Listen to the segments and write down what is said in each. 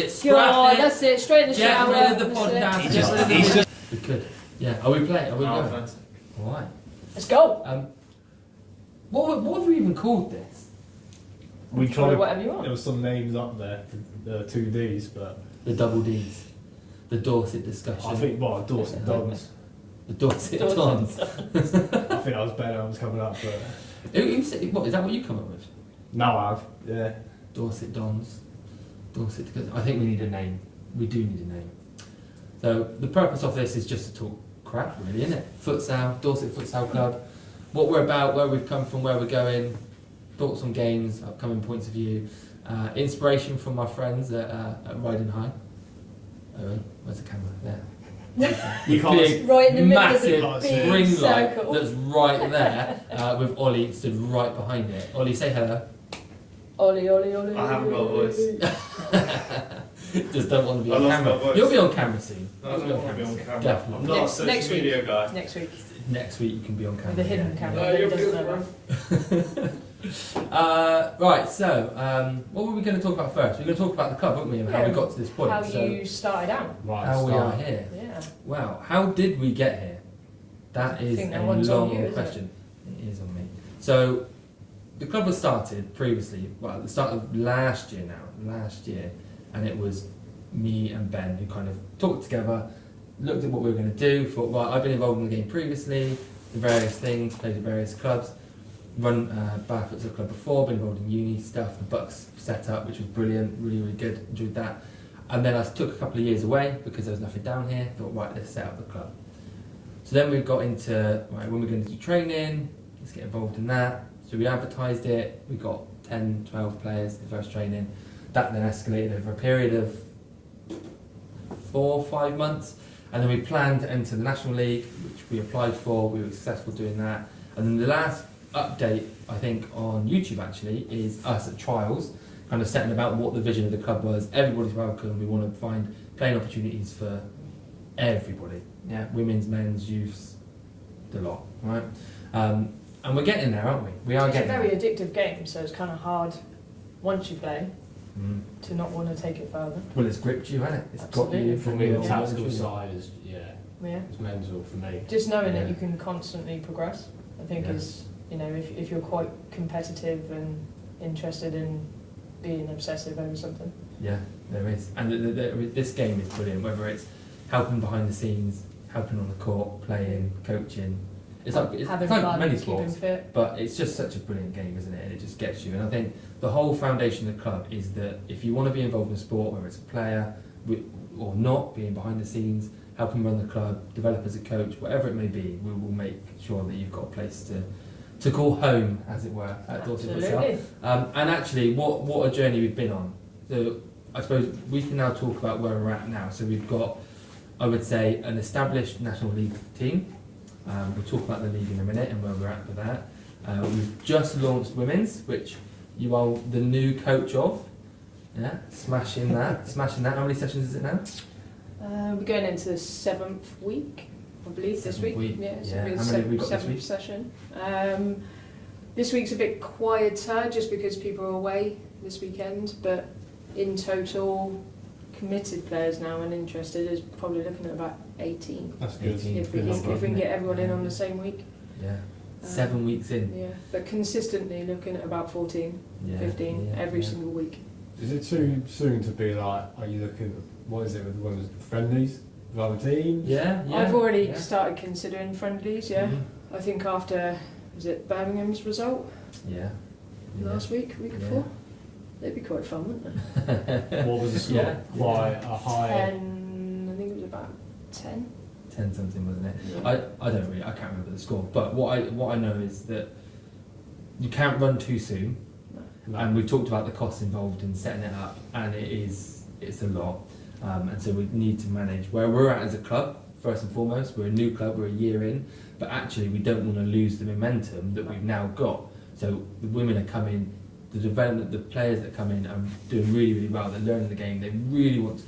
it. Scrap it. That's it. Straight in the shower. Get rid of the podcast. We could. Yeah. Are we playing? Are we going? All right. Let's go. What have we even called this? We tried whatever you want. There were some names up there, the 2Ds, but The double Ds. The Dorset discussion. I think Dorset Dons. The Dorset Dons. I think that was better. I was coming up, but What is that? What you come up with? now I have. Yeah. Dorset Dons. Dorset. I think we need a name. We do need a name. So the purpose of this is just to talk crap, really, isn't it? Futsal, Dorset Futsal Club. What we're about, where we've come from, where we're going. Thoughts on games, upcoming points of view. Inspiration from my friends at Riding High. Oh, where's the camera? There. You can't Big, right in the middle massive of the ring big light circle. that's right there with Ollie stood right behind it. Ollie, say hello. Ollie, Ollie, Ollie. I haven't got a voice. Just don't want to be I on lost camera. my voice. You'll be on camera soon. I don't want to be on camera. Definitely. I'm not a Next social week. media guy. Next week. Next week you can be on camera. The hidden yeah. camera. No, that you're doesn't good, know. Right, so what were we going to talk about first? We're going to talk about the club, weren't we, and how we got to this point. How so you started out. Right. how we are start. here. Yeah. Wow, how did we get here? That is think that a one's on long you, isn't question. It is on me. So the club was started previously, well, at the start of last year, and it was me and Ben who kind of talked together, looked at what we were going to do, thought, right, I've been involved in the game previously, the various things, played at various clubs, run Bath Futsal Club before, been involved in uni stuff, the Bucks set up, which was brilliant, really, really good, enjoyed that. And then I took a couple of years away because there was nothing down here, thought, right, let's set up the club. So then we got into, right, when we're going to do training, let's get involved in that. So we advertised it, we got 10, 12 players the first training. That then escalated over a period of 4 or 5 months. And then we planned to enter the National League, which we applied for, we were successful doing that. And then the last update, I think, on YouTube actually, is us at trials, kind of setting about what the vision of the club was. Everybody's welcome, we want to find playing opportunities for everybody. Yeah, women's, men's, youths, the lot, right? And we're getting there, aren't we? We are It's a getting very there. addictive game, so it's kind of hard once you play Mm. to not want to take it further. Well, it's gripped you, hasn't it? It's Absolutely. got you. For me, the Yeah. tactical side is Yeah. it's mental for me. Just knowing Yeah. that you can constantly progress, I think Yeah. is, if you're quite competitive and interested in being obsessive over something. Yeah, there is. And this game is brilliant, whether it's helping behind the scenes, helping on the court, playing, coaching. It's like Having like fun, many keeping sports, fit. but it's just such a brilliant game, isn't it? And it just gets you. And I think the whole foundation of the club is that if you want to be involved in sport, whether it's a player or not, being behind the scenes, helping run the club, develop as a coach, whatever it may be, we will make sure that you've got a place to call home, as it were, at Dorset Futsal. Absolutely. And actually, what a journey we've been on. So I suppose we can now talk about where we're at now. So we've got, I would say, an established National League team. We'll talk about the league in a minute and where we're at with that. We've just launched women's, which you are the new coach of. Yeah, smashing that. How many sessions is it now? We're going into the 7th week, I believe, this week. Yeah, so Yeah. it'll be How the many have we got this 7th week? session. This week's a bit quieter just because people are away this weekend, but in total, committed players now and interested is probably looking at about 18. That's good. 18. If we can get everyone in on the same week. Yeah. 7 weeks in. Yeah, but consistently looking at about 14, Yeah. 15 yeah, every yeah. single week. Is it too soon to be like? Are you looking? What is it with one of the friendlies with other teams? Yeah, yeah. I've already yeah. started considering friendlies, yeah. Mhm. I think after, was it Birmingham's result Yeah. last week Yeah. before? They'd be quite fun, wouldn't they? What was the score? Yeah. Quite a high. 10, I think it was about 10. 10 something, wasn't it? Yeah. I can't remember the score, but what I know is that you can't run too soon, No. and we've talked about the costs involved in setting it up, and it's a lot, and so we need to manage where we're at as a club. First and foremost, we're a new club, we're a year in, but actually we don't want to lose the momentum that we've now got. So the women are coming, the development, the players that come in are doing really, really well. They're learning the game. They really want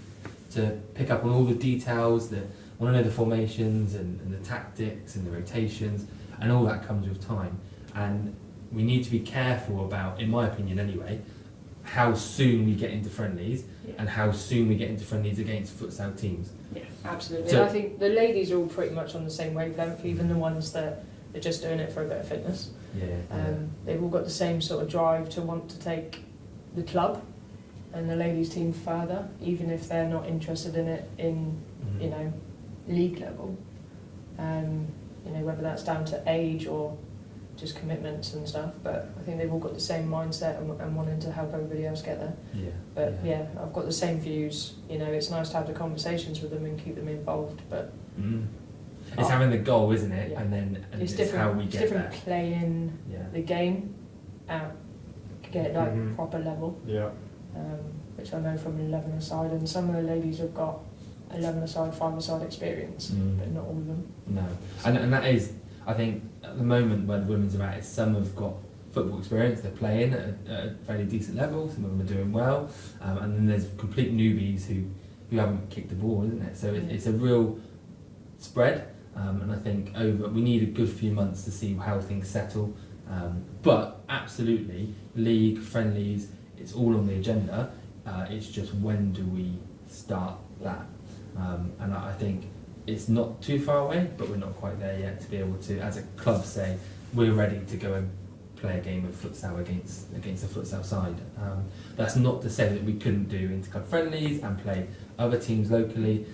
to pick up on all the details. They want to know the formations and the tactics and the rotations, and all that comes with time. And we need to be careful about, in my opinion anyway, how soon we get into friendlies Yeah. and how soon we get into friendlies against futsal teams. Yeah, absolutely. So- I think the ladies are all pretty much on the same wavelength, even the ones that are just doing it for a bit of fitness. They've all got the same sort of drive to want to take the club and the ladies team further, even if they're not interested in it in, you know, league level. You know, whether that's down to age or just commitments and stuff, but I think they've all got the same mindset and wanting to help everybody else get there. But yeah, I've got the same views. You know, it's nice to have the conversations with them and keep them involved, but It's having the goal, isn't it? Yeah. And then it's it's different. how we It's get different there. playing Yeah. the game at get like Mhm. proper level, Yeah. which I know from 11-a-side, and some of the ladies have got 11-a-side, 5-a-side experience, but not all of them. No, and that is, I think, at the moment where the women's are at, is some have got football experience, they're playing at a fairly decent level, some of them are doing well, and then there's complete newbies who haven't kicked the ball, isn't it? So it's a real spread, and I think we need a good few months to see how things settle, but absolutely, league, friendlies, it's all on the agenda, it's just when do we start that? And I think it's not too far away, but we're not quite there yet to be able to, as a club, say we're ready to go and play a game of futsal against a futsal side. That's not to say that we couldn't do inter-club friendlies and play other teams locally,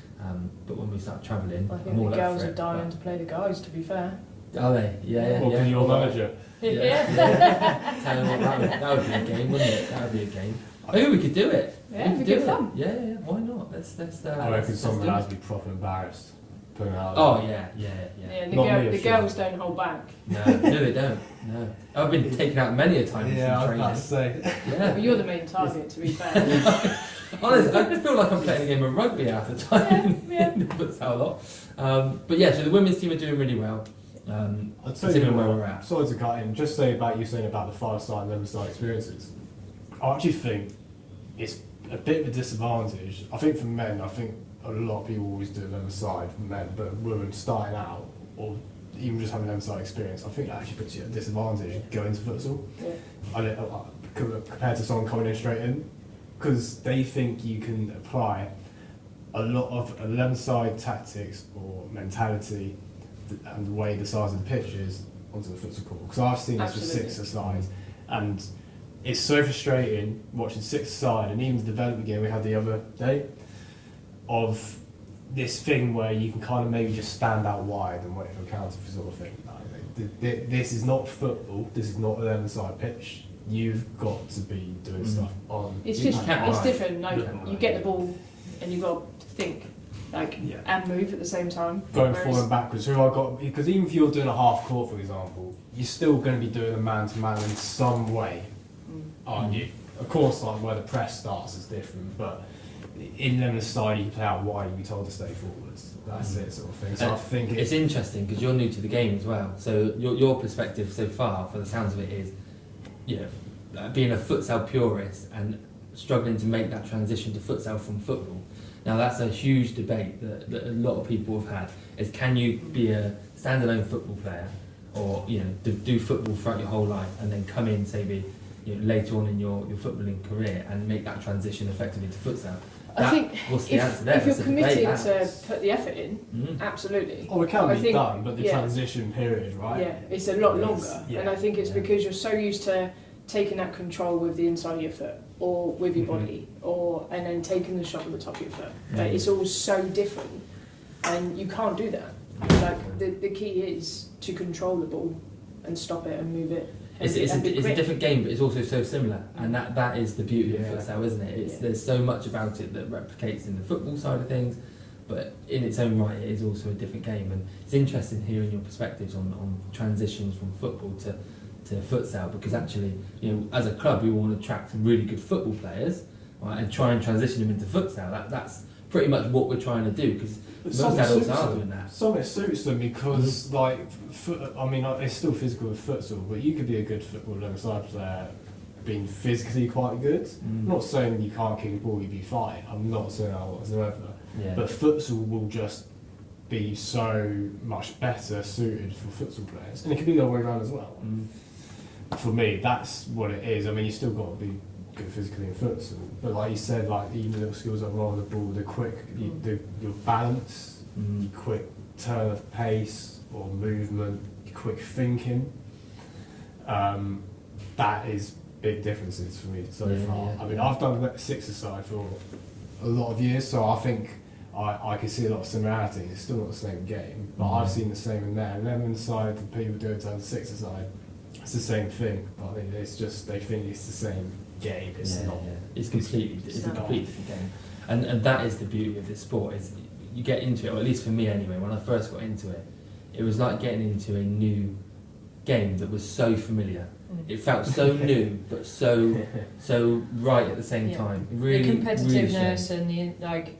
but when we start travelling, I I'm think all the up girls for are it, dying to play the guys, to be fair. but- Are they? Yeah. What can your manager? Tell them what that would be a game, wouldn't it? That would be a game. I think we could do it. Yeah, we it'd could be do good it. fun. Yeah, why not? Let's I reckon let's someone do it. has to be proper embarrassed putting it out. Oh yeah. Yeah, and Not me, the sure. girls don't hold back. No, they don't. No, I've been taken out many a time Yeah, I from was about to training. say. Yeah, But you're the main target, to be fair. honestly, I feel like I'm playing a game of rugby half the time. Yeah. That's how a lot. But yeah, so the women's team are doing really well. I'll tell you Considering where we're at. Sorry to cut in, just say about you saying about the 5-side and 11-side experiences. I actually think it's a bit of a disadvantage. I think for men, I think a lot of people always do 11-side for men, but women starting out, or even just having 11-side experience, I think that actually puts you at a disadvantage going to futsal. Yeah. Compared to someone coming in straight in, because they think you can apply a lot of 11-side tactics or mentality and the way the size of the pitch is onto the futsal court. Because I've seen this with Absolutely. 6-a-side, and it's so frustrating watching 6-a-side, and even the development game we had the other day, of this thing where you can kind of maybe just stand out wide and wait for a counter for sort of thing. This is not football, this is not an 11-side pitch. You've got to be doing stuff on. It's you just, can't- it's different. Like, Yeah. you get the ball and you've got to think, like, Yeah. and move at the same time. Going Whereas- forward and backwards, who I got, because even if you're doing a half court, for example, you're still going to be doing a man-to-man in some way, aren't you? Of course, like where the press starts is different, but in them side, you can play out wide, you be told to stay forwards. That's it, sort of thing. So I think It's interesting because you're new to the game as well. So your perspective so far, for the sounds of it, is, you know, being a futsal purist and struggling to make that transition to futsal from football. Now that's a huge debate that a lot of people have had. Is can you be a standalone football player, or you know do football throughout your whole life and then come in, say, later on in your footballing career and make that transition effectively to futsal? I think what's the answer there? if you're That's a debate, committed to that. put the effort in, Mm. absolutely. oh, it can I be think- done, but the yeah. transition period, right? Yeah, it's a lot Yes, longer. yeah, And I think it's yeah. because you're so used to taking that control with the inside of your foot or with your Mhm. body and then taking the shot with the top of your foot. But Mm. it's all so different and you can't do that. Like the key is to control the ball and stop it and move it. It's and be a quick. different game, but it's also so similar, and that is the beauty Yeah. of futsal, isn't it? Yeah. There's so much about it that replicates in the football side of things, but in its own right, it is also a different game. And it's interesting hearing your perspectives on transitions from football to futsal, because actually, you know, as a club, we want to attract some really good football players, right, and try and transition them into futsal. That's pretty much what we're trying to do, because most Some adults suits are them. doing that. Some it suits them because, like, it's still physical with futsal, but you could be a good football 11-side player being physically quite good. I'm not saying you can't kick a ball, you'd be fine. I'm not saying that whatsoever. Yeah. But futsal will just be so much better suited for futsal players. And it could be the other way around as well. Mm. For me, that's what it is. I mean, you still got to be good physically in futsal. But like you said, like even the little skills like rolling the ball, the quick, your balance, your quick turn of pace or movement, your quick thinking. That is big differences for me so far. Yeah. I mean, I've done six-a-side for a lot of years, so I think I can see a lot of similarities. It's still not the same game, but I've seen the same in there. 11-a-side, and people do it on 6-a-side. It's the same thing, but I mean, it's just they think it's the same game. It's not. Yeah. It's a completely different game, and that is the beauty of this sport. Is you get into it, or at least for me anyway. When I first got into it, it was like getting into a new game that was so familiar. It felt so new, but so right at the same time. Really, the competitiveness really and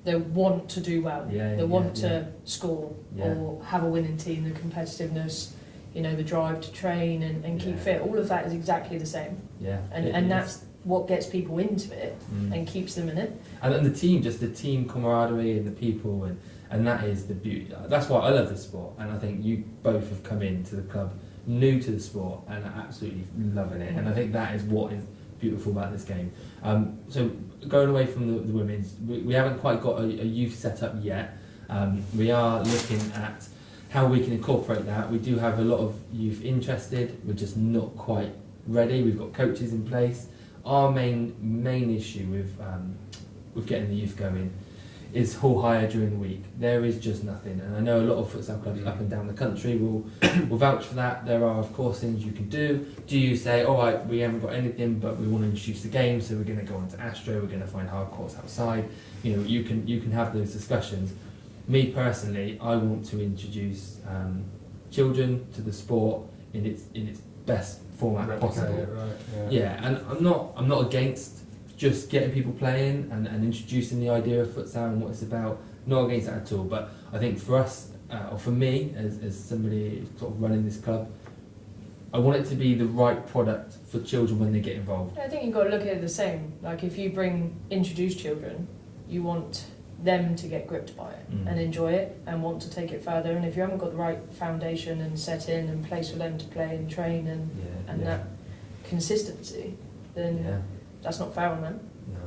the want to do well, the want to score or have a winning team, the competitiveness, the drive to train and keep fit. All of that is exactly the same. Yeah, and that's what gets people into it and keeps them in it. And then the team camaraderie and the people and that is the beauty. That's why I love this sport, and I think you both have come into the club new to the sport and are absolutely loving it, and I think that is what is beautiful about this game. So going away from the women's, we haven't quite got a youth set up yet. We are looking at how we can incorporate that. We do have a lot of youth interested, we're just not quite ready. We've got coaches in place. Our main issue with getting the youth going is hall hire during the week. There is just nothing, and I know a lot of futsal clubs up and down the country will vouch for that. There are of course things you can do. Do you say, all right, we haven't got anything, but we want to introduce the game, so we're going to go onto Astro, we're going to find hard courts outside. You can have those discussions. Me personally, I want to introduce children to the sport in its best format possible. Right, yeah, and I'm not against just getting people playing and introducing the idea of futsal and what it's about. Not against that at all, but I think for us, or for me, as somebody sort of running this club, I want it to be the right product for children when they get involved. I think you've got to look at it the same. Like if you introduce children, you want them to get gripped by it and enjoy it and want to take it further. And if you haven't got the right foundation and setting and place for them to play and train and that consistency, then that's not fair on them. No.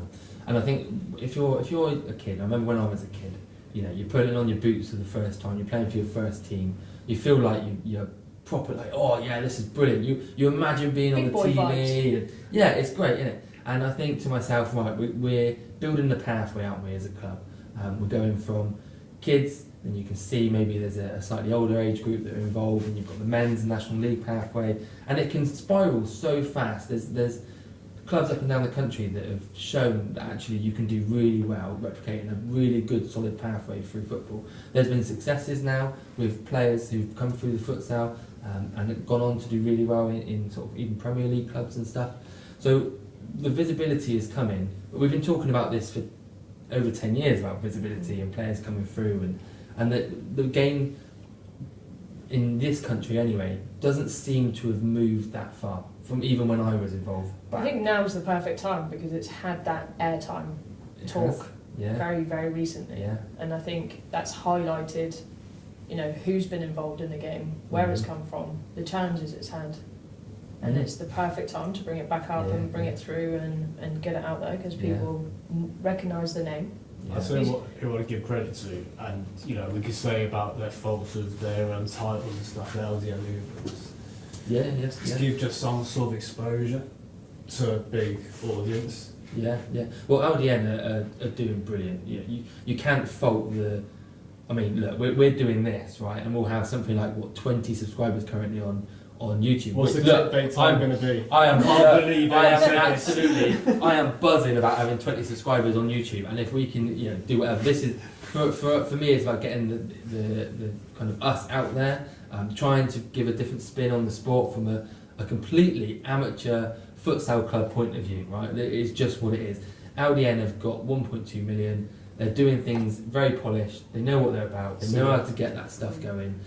And I think if you're a kid, I remember when I was a kid, you're putting on your boots for the first time, you're playing for your first team, you feel like you're proper, like, oh yeah, this is brilliant. You imagine being Big on the boy TV. And, yeah, it's great, isn't it? And I think to myself, right, we're building the pathway, aren't we, as a club? We're going from kids, and you can see maybe there's a slightly older age group that are involved, and you've got the men's National League pathway, and it can spiral so fast. There's clubs up and down the country that have shown that actually you can do really well replicating a really good solid pathway through football. There's been successes now with players who've come through the futsal and have gone on to do really well in sort of even Premier League clubs and stuff. So the visibility is coming. We've been talking about this for over 10 years about visibility and players coming through, and the game in this country anyway doesn't seem to have moved that far from even when I was involved. I think now's the perfect time because it's had that airtime talk very, very recently. Yeah. And I think that's highlighted, who's been involved in the game, where it's come from, the challenges it's had. And it's the perfect time to bring it back up and bring it through and get it out there because people recognise the name. I say what you want to give credit to, and we could say about their faults of their titles and stuff, their LDN movements. To give just some sort of exposure to a big audience. Yeah. Well, LDN are doing brilliant. You can't fault the. I mean, look, we're doing this, right, and we'll have something like 20 subscribers currently on YouTube. What's the clickbait time going to be? I am. Can't believe I am it. absolutely. I am buzzing about having 20 subscribers on YouTube, and if we can, do whatever. This is for me. It's about getting the kind of us out there, trying to give a different spin on the sport from a completely amateur futsal club point of view. Right, it is just what it is. LDN have got 1.2 million. They're doing things very polished. They know what they're about. They know how to get that stuff going.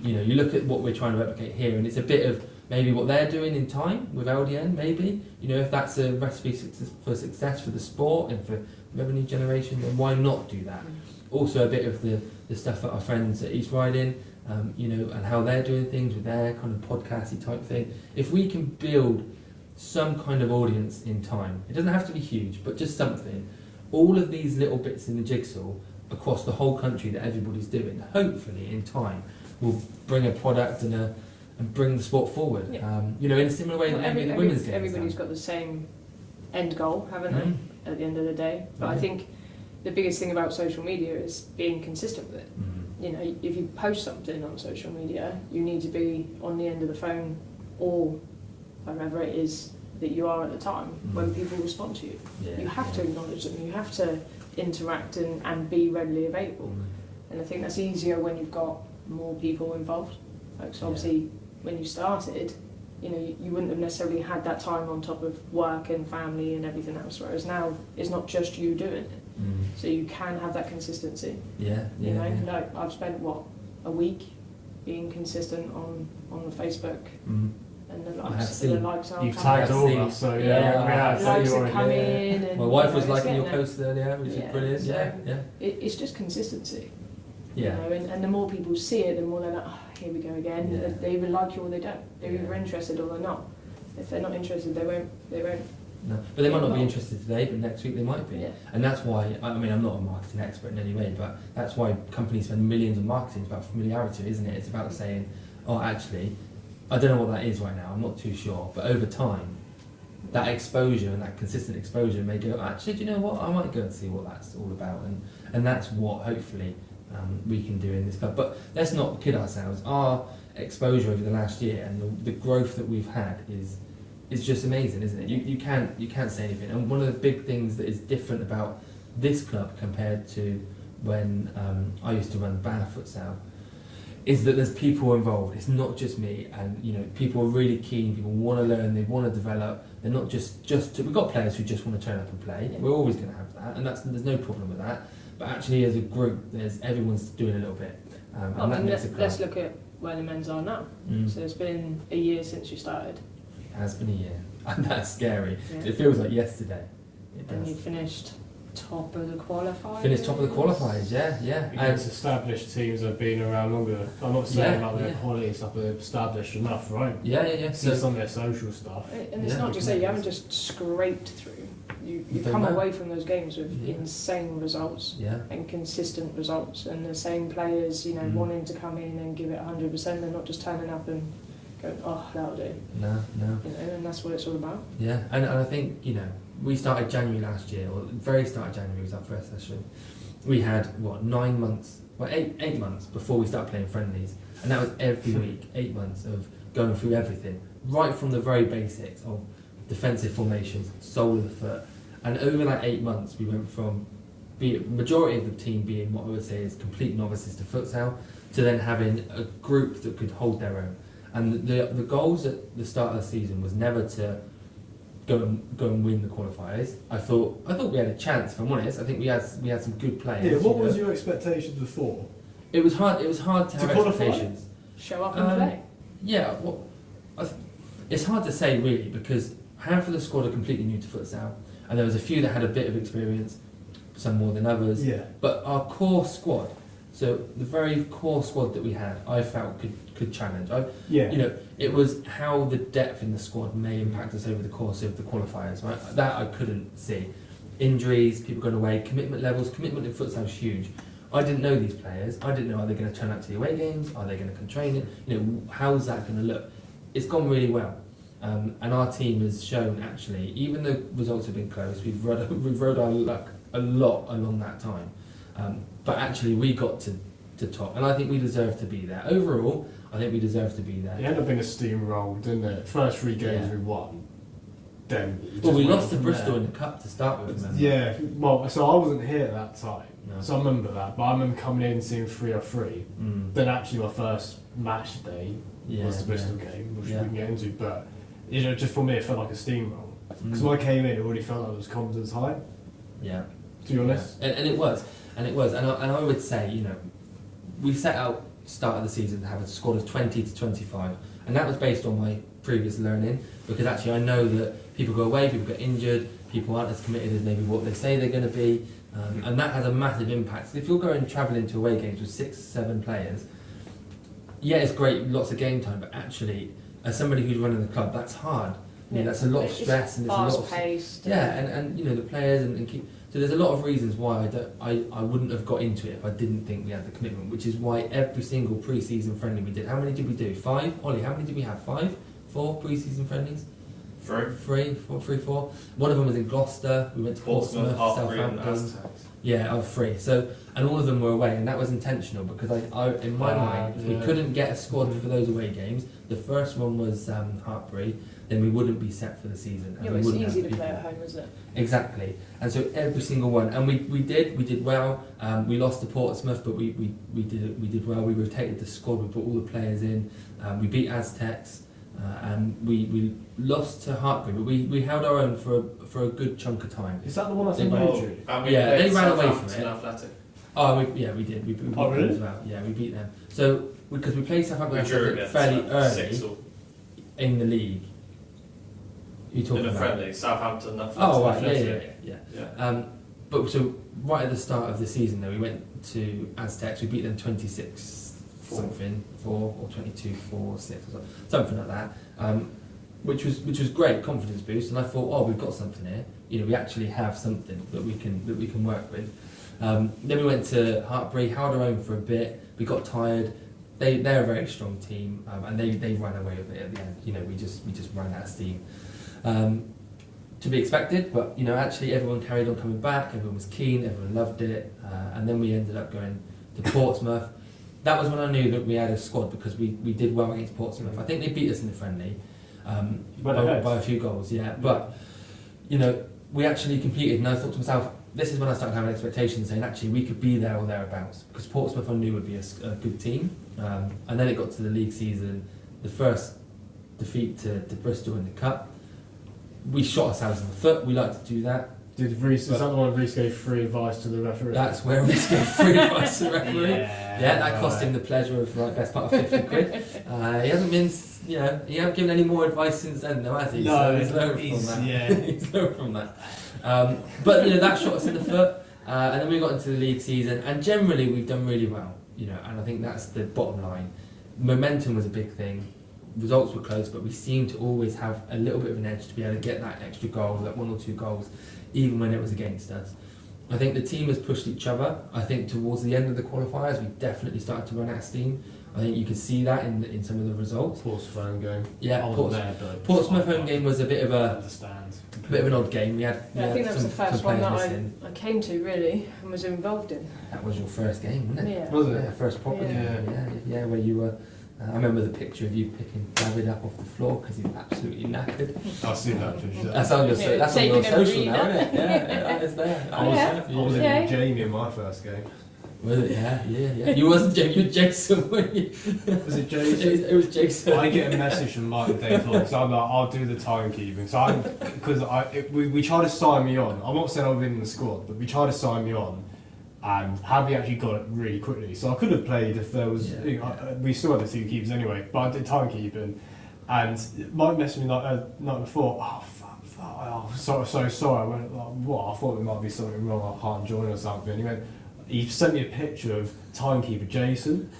You look at what we're trying to replicate here, and it's a bit of maybe what they're doing in time with LDN. Maybe if that's a recipe for success for the sport and for revenue generation, then why not do that? Also, a bit of the stuff that our friends at East Riding, and how they're doing things with their kind of podcasty type thing. If we can build some kind of audience in time. It doesn't have to be huge, but just something. All of these little bits in the jigsaw across the whole country that everybody's doing, hopefully in time, will bring a product and bring the sport forward. Yeah. In a similar way that the women's game. Everybody's got the same end goal, haven't they? At the end of the day, but I think the biggest thing about social media is being consistent with it. If you post something on social media, you need to be on the end of the phone or wherever it is that you are at the time when people respond to you. You have to acknowledge them, you have to interact and be readily available. And I think that's easier when you've got more people involved. Like, so obviously when you started, you wouldn't have necessarily had that time on top of work and family and everything else, whereas now it's not just you doing it. So you can have that consistency. Like I've spent a week being consistent on the Facebook and the likes are You've tagged all of us, so we have. Likes are coming. And, my wife was liking your post earlier, which is brilliant. So it's just consistency. Yeah. And the more people see it, the more they're like, oh, here we go again. Yeah. They either like you or they don't. They're either interested or they're not. If they're not interested, they won't. No, but they might not be interested today, but next week they might be. Yeah. And that's why, I'm not a marketing expert in any way, but that's why companies spend millions on marketing. It's about familiarity, isn't it? It's about saying, oh, actually, I don't know what that is right now, I'm not too sure, but over time, that exposure and that consistent exposure may go, actually, do you know what, I might go and see what that's all about. And that's what, hopefully, we can do in this club. But let's not kid ourselves. Our exposure over the last year and the growth that we've had is just amazing, isn't it? You can't say anything. And one of the big things that is different about this club compared to when I used to run bar futsal is that there's people involved. It's not just me, and people are really keen. People want to learn. They want to develop. They're not just we've got players who just want to turn up and play. Yeah. We're always going to have that, and there's no problem with that. But actually, as a group, everyone's doing a little bit. Let's look at where the men's are now. So it's been a year since you started. It has been a year, and that's scary. Yeah. It feels like yesterday. And you finished top of the qualifiers. Finished top of the qualifiers, yeah. Against established teams that have been around longer. I'm not saying like their quality and stuff, but they're established enough, right? Yeah. See some of their social stuff. And it's not just that you haven't just scraped through. You come away from those games with insane results and consistent results, and the same players, wanting to come in and give it 100%. They're not just turning up and going, oh, that'll do. No. And that's what it's all about. Yeah, and I think we started January last year, or the very start of January was our first session. We had 9 months, 8 months before we started playing friendlies, and that was every week, 8 months of going through everything, right from the very basics of defensive formations, sole of the foot. And over that 8 months, we went from majority of the team being what I would say is complete novices to futsal, to then having a group that could hold their own. And the goals at the start of the season was never to go and win the qualifiers. I thought we had a chance. If I'm honest, I think we had some good players. Yeah. What was your expectations before? It was hard. It was hard to have qualify? expectations. Show up and play. Yeah. It's hard to say really, because half of the squad are completely new to futsal, and there was a few that had a bit of experience, some more than others. Yeah. But our core squad, so the very core squad that we had, I felt could challenge. It was how the depth in the squad may impact us over the course of the qualifiers. Right, that I couldn't see. Injuries, people going away, commitment levels. Commitment in futsal is huge. I didn't know these players. I didn't know, are they going to turn up to the away games? Are they going to come train it? How's that going to look? It's gone really well. And our team has shown, actually, even though results have been close, we've rode our luck a lot along that time. But actually, we got to top, and I think we deserve to be there. Overall, I think we deserve to be there. It ended up being a steamroll, didn't it? First 3 games we won. Then we lost to Bristol in the cup to start with. Remember? Yeah. Well, so I wasn't here at that time, no. So I remember that. But I remember coming in seeing 3-3. Then actually, my first match day was the Bristol game, which we can get into. But just for me, it felt like a steamroll. Because when I came in, it already felt like there was confidence high. Yeah. To be honest. Yeah. And it was. And I would say, we set out start of the season to have a squad of 20 to 25, and that was based on my previous learning, because actually I know that people go away, people get injured, people aren't as committed as maybe what they say they're going to be, and that has a massive impact. So if you're going travelling to away games with 6-7 players, yeah, it's great, lots of game time, but actually, as somebody who's running the club, that's hard. You know, that's a lot of stress and there's a lot of fast-paced. and you know the players and keep. So there's a lot of reasons why I wouldn't have got into it if I didn't think we had the commitment, which is why every single pre-season friendly we did. How many did we do? 5? Ollie, how many did we have? 5? 4 pre-season friendlies? 3. 4. One of them was in Gloucester. We went to Portsmouth, Southampton. Yeah, 3. So, and all of them were away, and that was intentional because I in my mind, if we couldn't get a squad for those away games, the first one was Hartbury, then we wouldn't be set for the season. And Yeah, we it's wouldn't easy have to play people. at home, isn't it? Exactly, and so every single one, and we did well. We lost to Portsmouth, but we did well. We rotated the squad. We put all the players in. We beat Aztecs, and we lost to Hartbury, but we held our own for a good chunk of time. Is that the one that's in They- Military? Yeah, they ran away from it. Athletic. Oh, we did. We beat them really? as well. Yeah, we beat them. So because we played Southampton We drew Athletic against fairly them, early 6 or in the league. You in talking a about? friendly. Southampton Athletic. Oh, right. Athletic. Yeah. But so right at the start of the season, though, we went to Aztecs. We beat them 26 something 4 or 22-4, 6 or something like that. Which was great confidence boost, and I thought, oh, we've got something here. You know, we actually have something that we can work with. Then we went to Hartbury, held our own for a bit. We got tired. They're a very strong team, and they ran away with it at the end. You know, we just ran out of steam. To be expected, but you know, actually everyone carried on coming back. Everyone was keen. Everyone loved it, and then we ended up going to Portsmouth. That was when I knew that we had a squad because we did well against Portsmouth. I think they beat us in the friendly by a few goals. Yeah, but you know, we actually competed, and I thought to myself, this is when I started having expectations, saying actually we could be there or thereabouts because Portsmouth I knew would be a good team. And then it got to the league season, the first defeat to Bristol in the cup. We shot ourselves in the foot. We like to do that. Did Reece, is that the one Reece gave free advice to the referee? That's where we gave free advice to the referee. Yeah, That cost him the pleasure of like best part of 50 quid. He hasn't been, you know, he hasn't given any more advice since then, though, has he? No, so he's learned from that. Yeah. He's learned from that. But you know, that shot us in the foot, and then we got into the league season, and generally we've done really well. You know, and I think that's the bottom line. Momentum was a big thing. Results were close, but we seemed to always have a little bit of an edge to be able to get that extra goal, that 1 or 2 goals, even when it was against us. I think the team has pushed each other. I think towards the end of the qualifiers, we definitely started to run out of steam. I think you can see that in some of the results. Portsmouth home game. Yeah, I wasn't there, but Portsmouth home game was a bit of understand. an odd game. We had I think that was some, the first some one players that missing. I came to really and was involved in. That was your first game, wasn't it? Yeah. Was it? Yeah, first proper Yeah. game. Yeah, where you were. I remember the picture of you picking David up off the floor because he's absolutely knackered. I've seen that picture. That's on your, Yeah, that's on your taking a social now, breather. isn't it? Yeah, it's there. I was, Yeah. I was Yeah. in Jamie in my first game. Was it? Yeah. You wasn't Jamie, you were Jason, weren't you? Was it Jason? It was Jason. I get a message from Mike the day before, so I'm like, I'll do the timekeeping. So we tried to sign me on. I'm not saying I've been in the squad, but we tried to sign me on, and Javi actually got it really quickly. So I could have played if there was. Yeah. You know, we still had the 2 keepers anyway, but I did timekeeping, and Mike messaged me like night before. Oh fuck! Oh, so sorry. I went like, what? I thought there might be something wrong. I can't join or something. He went. He sent me a picture of timekeeper Jason.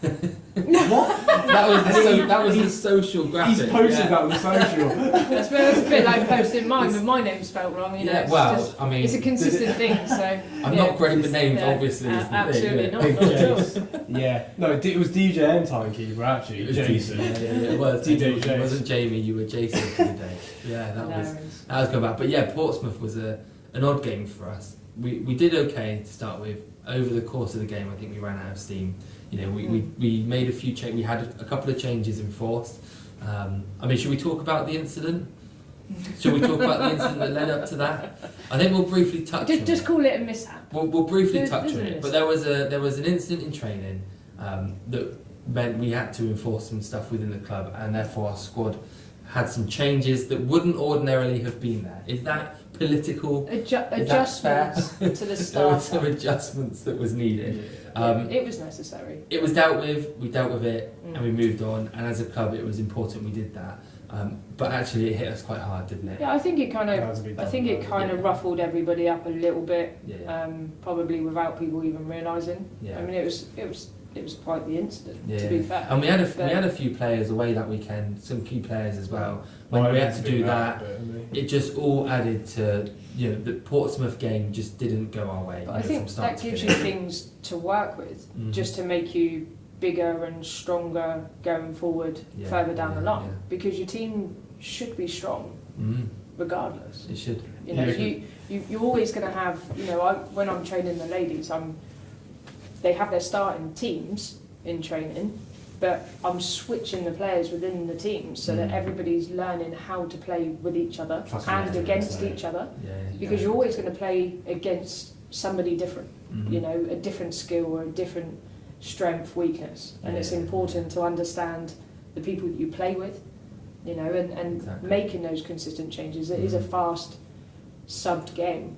What? That was the social graphic. He's posted yeah. that on social. That's a bit like posting mine with my name spelled wrong. You know, Yeah, it's well, just, I mean, it's a consistent thing. So I'm yeah. not great with names, Yeah, obviously. is the thing, absolutely yeah. not. Not at all. Yeah, no, it was DJ and timekeeper actually. It was Jason. Yeah, it was. DJ It wasn't Jamie, you were Jason for the day. Yeah, that was good back. But yeah, Portsmouth was an odd game for us. We did okay to start with. Over the course of the game, I think we ran out of steam. You know, we made a few changes. We had a couple of changes enforced. I mean, should we talk about the incident? Should we talk about the incident that led up to that? I think we'll briefly touch on Just it. call it a mishap. We'll briefly There's touch on a it. mishap. But there was an incident in training that meant we had to enforce some stuff within the club, and therefore our squad had some changes that wouldn't ordinarily have been there. Is that political? Adjustments to the There were start. some adjustments that was needed. It was necessary. It was dealt with, we dealt with it, Mm. and we moved on, and as a club it was important we did that. But actually it hit us quite hard, didn't it? Yeah, I think it kind That was a big of. I think it kind of ruffled everybody up a little bit. Yeah. Probably without people even realising. Yeah. I mean, it was it was quite the incident. Yeah. To be fair, And we had a few players away that weekend, some key players as well. When we had to do that, it just all added to, you know, the Portsmouth game just didn't go our way. But I think that gives you things to work with, just to make you bigger and stronger going forward further down the line, because your team should be strong regardless. It should. You know, you're always going to have, you know, when I'm training the ladies, they have their starting teams in training, but I'm switching the players within the teams so that everybody's learning how to play with each other and against each other, because you're always going to play against somebody different, you know, a different skill or a different strength, weakness, and it's important to understand the people that you play with, you know, and making those consistent changes. It is a fast subbed game,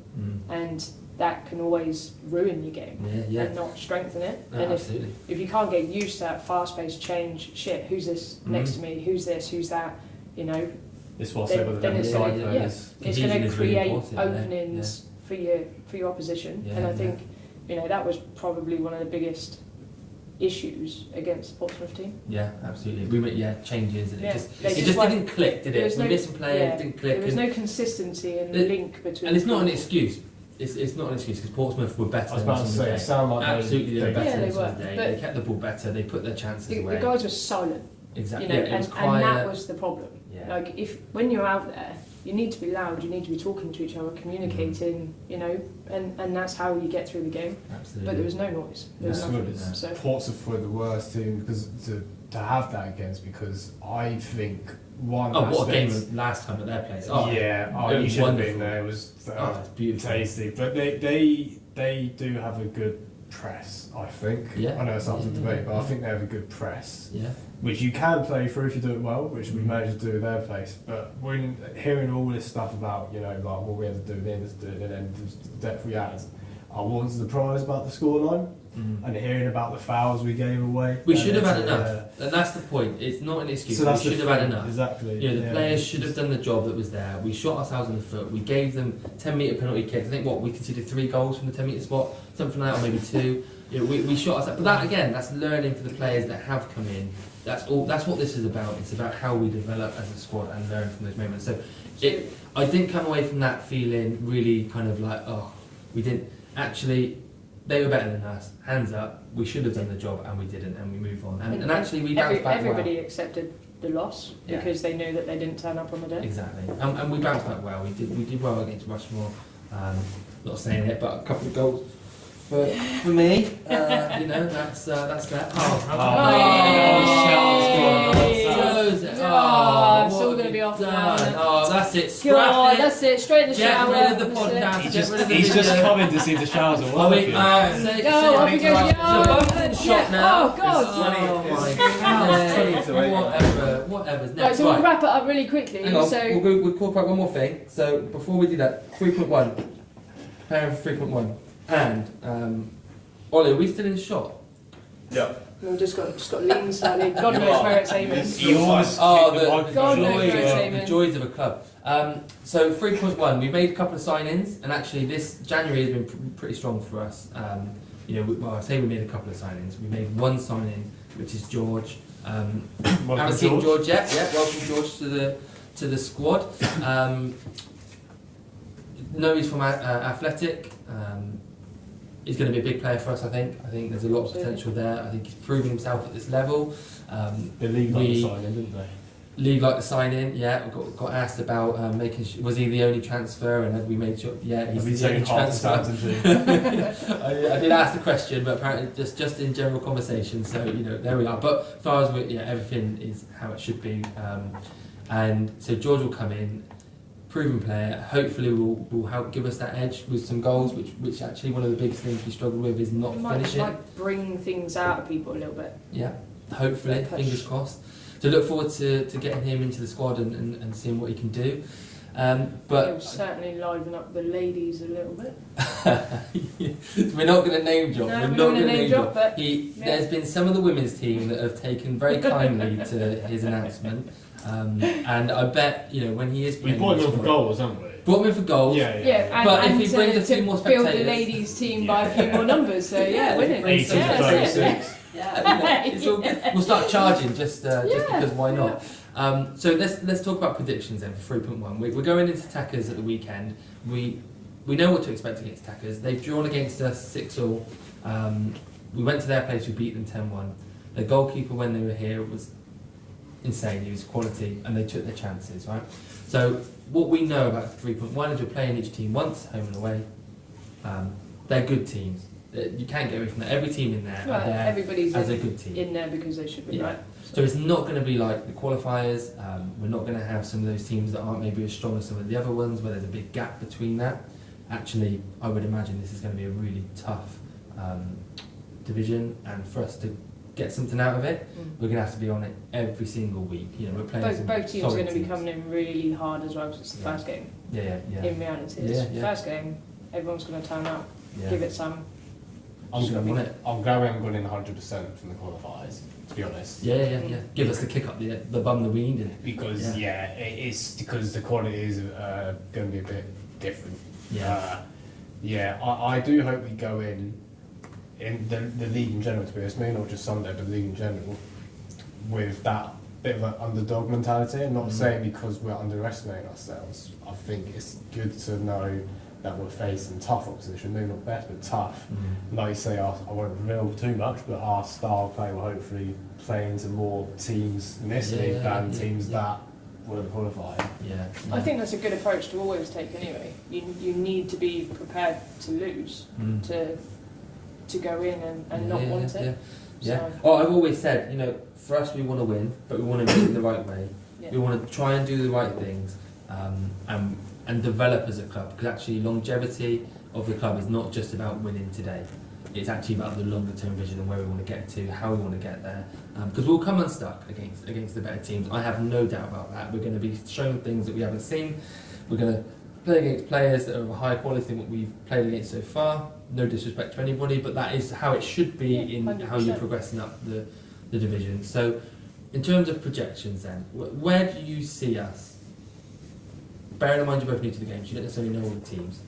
and that can always ruin your game and not strengthen it. No, and absolutely. if you can't get used to that fast-paced change, who's this next to me, who's this, who's that, you know, It's what I said with the it's side gonna, players. it's going to create openings for your opposition. And I think, you know, that was probably one of the biggest issues against the Portsmouth team. Yeah, absolutely. We made changes, and it just like, didn't click, did it? We missed some players, it didn't click. There was no consistency and link between. And it's not an excuse. It's not an excuse, because Portsmouth were better. I was about to say, it sounded like absolutely they were better. They were. They kept the ball better. They put their chances away. The guys were silent. Exactly. You know, it was quiet. and that was the problem. Yeah. Like when you're out there, you need to be loud. You need to be talking to each other, communicating. You know, and that's how you get through the game. Absolutely. But there was no noise. There was nothing. So Portsmouth were the worst team because to have that against, because I think one. Oh, what a game last time at their place! Oh, you should have been there. It was it's beautiful, tasty. But they do have a good press, I think. Yeah. I know it's up to debate, but I think they have a good press. Yeah. Which you can play through if you do it well, which we managed to do at their place. But when hearing all this stuff about, you know, like what we had to do, and then the depth we had, I wasn't surprised about the scoreline. And hearing about the fouls we gave away. We should have had enough, and that's the point. It's not an excuse. So we should have had enough. Exactly. You know, the players should have done the job that was there. We shot ourselves in the foot. We gave them 10-metre penalty kicks. I think we conceded 3 goals from the 10-metre spot, something like that, or maybe 2. You know, we shot ourselves. But that again, that's learning for the players that have come in. That's all. That's what this is about. It's about how we develop as a squad and learn from those moments. So, I didn't come away from that feeling really kind of like, oh, we didn't actually. They were better than us. Hands up. We should have done the job, and we didn't, and we move on. And actually, we bounced back well. Everybody accepted the loss because they knew that they didn't turn up on the day. Exactly. And we bounced back well. We did well against Rushmore. Not saying it, but a couple of goals for me. You know, that's that. It's all going to be off now. Oh, that's it. God, that's it. Straight in the shower. Get rid of the podcast. He's just coming to see the showers are working. Off he goes. Both in shot now. Oh God. Whatever's next. Right, so we'll wrap it up really quickly. Hang on, So we'll incorporate one more thing. So before we do that, 3.1. Preparing for 3.1. And Ollie, are we still in the shot? Yeah. we've just got lean slightly. God knows where it's aiming. The joys of a club. So 3.1, we made a couple of sign-ins, and actually this January has been pretty strong for us. I say we made a couple of sign-ins. We made one sign-in, which is George. Haven't seen George yet. Yeah, welcome George to the squad. No, he's from Athletic. He's going to be a big player for us, I think. I think there's a lot of potential there. I think he's proving himself at this level. The league liked the sign-in, didn't they? League liked the sign-in, yeah. We got asked about was he the only transfer, and had we made sure? Yeah, he's the only transfer. I did ask the question, but apparently just in general conversation. So there we are. But as far as everything is how it should be, and so George will come in. Proven player, hopefully will help give us that edge with some goals, which actually one of the biggest things we struggle with is not finishing. Might bring things out of people a little bit. Yeah, hopefully, fingers crossed. So look forward to getting him into the squad and seeing what he can do. But it'll certainly liven up the ladies a little bit. We're not going to name drop. No, we're not going to name drop. But there's been some of the women's team that have taken very kindly to his announcement. And I bet, when he is playing... We brought him in for goals, haven't we? Brought him in for goals. Yeah, but if he brings a few more spectators... build the ladies' team by a few more numbers, so winning. 18 to 36. It's all good. We'll start charging just because why not? So let's talk about predictions then for 3.1. We're going into Tackers at the weekend. We know what to expect against Tackers. They've drawn against us 6-all. We went to their place, we beat them 10-1. The goalkeeper when they were here was insane. He was quality, and they took their chances, right? So what we know about 3.1 is we're playing each team once, home and away. They're good teams. You can't get away from that. Every team in there are there everybody's as a good team. in there because they should be, right? So it's not going to be like the qualifiers. We're not going to have some of those teams that aren't maybe as strong as some of the other ones where there's a big gap between that. Actually, I would imagine this is going to be a really tough division, and for us to get something out of it, we're going to have to be on it every single week. You know, we're playing both teams are going to be teams. coming in really hard as well because it's the first game. Yeah. In reality, it's the first game. Everyone's going to turn up, give it some. I'm Just gotta win it. glad we haven't gone in 100% from the qualifiers, to be honest. Yeah. Give us the kick up the bum that we needed. Because it's because the quality is going to be a bit different. I do hope we go in the league in general, to be honest, maybe not just Sunday, but the league in general, with that bit of an underdog mentality. I'm not saying because we're underestimating ourselves. I think it's good to know that we're facing tough opposition, maybe not best, but tough. Like you say, I won't reveal too much, but our style of play will hopefully play into more teams in this league than teams that weren't qualified. I think that's a good approach to always take anyway. You need to be prepared to lose to go in and not want it. So. Oh, I've always said, you know, for us we want to win, but we want to do it the right way. We want to try and do the right things and develop as a club, because actually longevity of the club is not just about winning today. It's actually about the longer term vision and where we want to get to, how we want to get there. Because we'll come unstuck against the better teams. I have no doubt about that. We're going to be shown things that we haven't seen. We're going to play against players that are of a higher quality than what we've played against so far. No disrespect to anybody, but that is how it should be in 100%. How you're progressing up the division. So, in terms of projections, then, where do you see us? Bearing in mind you're both new to the game, so you don't necessarily know all the teams.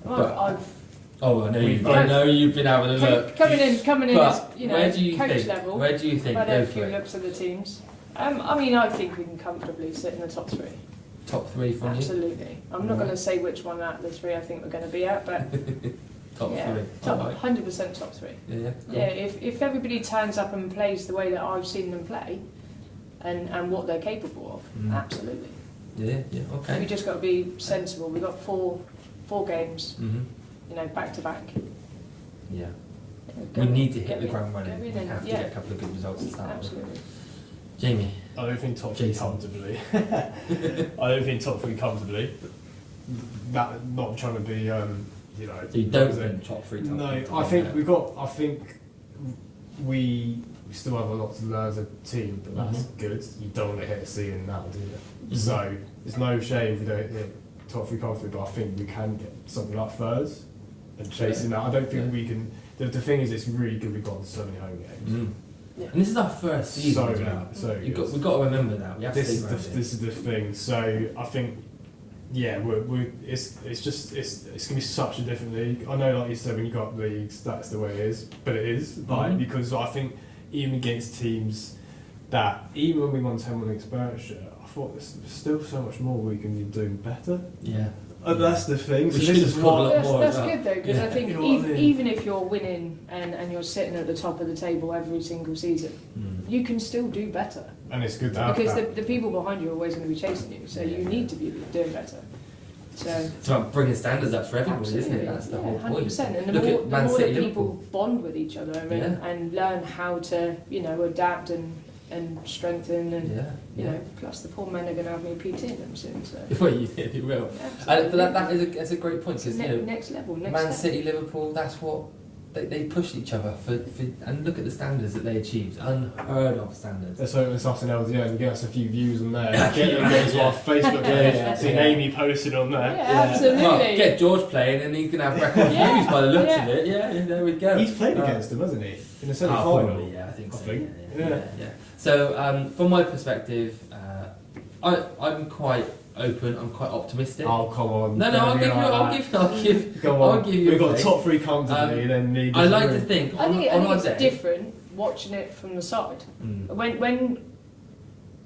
Well, I know you've been having a look. Coming in as coach level. Where do you think? I've had a few looks at the teams. I think we can comfortably sit in the top three. Top three from you? Absolutely. I'm not going to say which one out of the three I think we're going to be at, but top three. Top 100% top three. Yeah. Cool. Yeah. If everybody turns up and plays the way that I've seen them play, and what they're capable of, absolutely. Yeah. Okay. We just got to be sensible. We've got four games, back to back. Yeah. We need to hit the ground running. We have to get a couple of good results to start with. Absolutely. Jamie. I don't think top three comfortably. I don't think top three comfortably. That not trying to be, So you don't think top three? No, I think we've got. I think we still have a lot to learn as a team, but that's good. You don't want to hit a ceiling now, do you? So it's no shame if we don't hit top three comfortably, but I think we can get something like thirds and chasing that. I don't think we can. The thing is, it's really good we've got so many home games. Yeah. And this is our first season as well. We've got to remember that. We have this is the thing. So I think, it's gonna be such a different league. I know, like you said, when you got leagues, that's the way it is. But it is because I think even against teams that even when we won 10-1 against Berkshire, I thought there's still so much more we can be doing better. Yeah. That's the thing. So this is that's good though, because I think you know even if you're winning and you're sitting at the top of the table every single season, you can still do better. And it's good to have because that. the people behind you are always going to be chasing you, so you need to be doing better. So it's about bringing standards up for everybody, isn't it? That's the whole point. 100%. And the more that people bond with each other and learn how to, adapt and strengthen and plus the poor men are going to have me PT in them soon. So. Well, you will. But that's a great point because next level. Man City, Liverpool, that's what they push each other for, and look at the standards that they achieved, unheard of standards. Let's hope it's us in LDN and get us a few views on there. Get them to our Facebook page. See Amie posted on there. Yeah, absolutely. Well, get George playing and he's going to have record views by the looks of it. Yeah, there we go. He's played against them, hasn't he? In the semi-final. I think so. Yeah. So, from my perspective, I'm quite open. I'm quite optimistic. Oh, come on! No, I'll give. Come on. I'll give you. We've got top three comfortably, then me. I like to think. I think it's different watching it from the side. Mm. When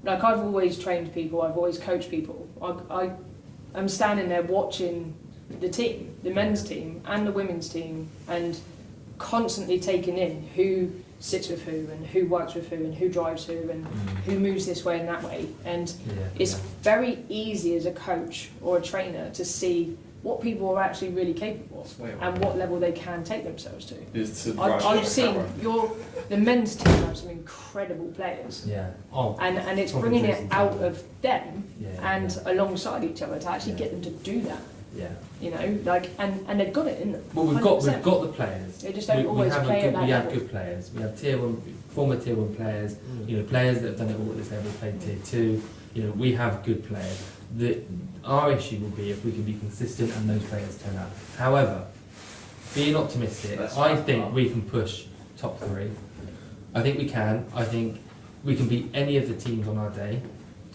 like I've always trained people, I've always coached people. I'm standing there watching the team, the men's team and the women's team, and constantly taking in who sits with who and who works with who and who drives who and who moves this way and that way. And it's very easy as a coach or a trainer to see what people are actually really capable of and what level they can take themselves to. I've seen the men's team have some incredible players. Yeah. And it's bringing it out of them and alongside each other to actually get them to do that. Yeah. You know, like, and they've got it in them. Well, we've got the players. They just don't always play at that We have level. good players. We have former tier 1 players. You know, players that have done it all at this level, played tier 2. You know, we have good players. Our issue will be if we can be consistent and those players turn up. However, being optimistic, I think we can push top 3. I think we can. I think we can beat any of the teams on our day.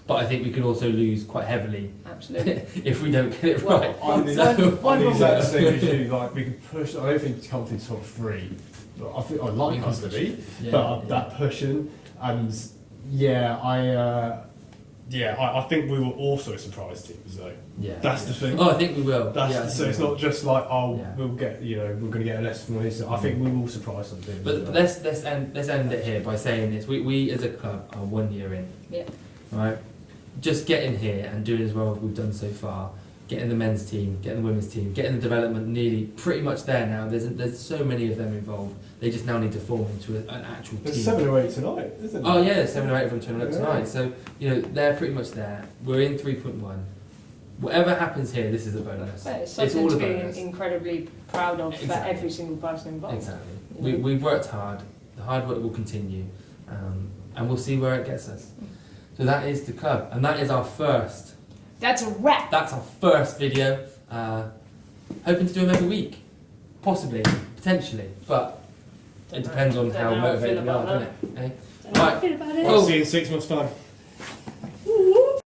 But I think we can also lose quite heavily. Absolutely. If we don't get it Well, right. I'm the exact same as you. Like, we can push. I don't think to come through top 3, but I think I'd like us to be. That pushing, and I think we will also surprise teams though. Yeah. That's the thing. Oh, I think we will. So it's not just like we'll get we're going to get a lesson from this. I think we will surprise some teams. But let's end it here by saying this: we as a club are 1 year in. Yeah. Right. Just getting here and doing as well as we've done so far, getting the men's team, getting the women's team, getting the development nearly pretty much there now. There's so many of them involved. They just now need to form into an actual team. There's 7 or 8 tonight, isn't there? Oh yeah, there's 7 or 8 of them turning up tonight. So they're pretty much there. We're in 3.1. Whatever happens here, this is a bonus. But it's something all to a be bonus. incredibly proud of for every single person involved. Exactly. You know? We've worked hard. The hard work will continue, and we'll see where it gets us. So that is the club, and that is our first. That's a wrap. That's our first video. Hoping to do them every week, possibly, potentially, but it depends on how motivated we are, doesn't it? Eh? Right. I'll see you in 6 months' time.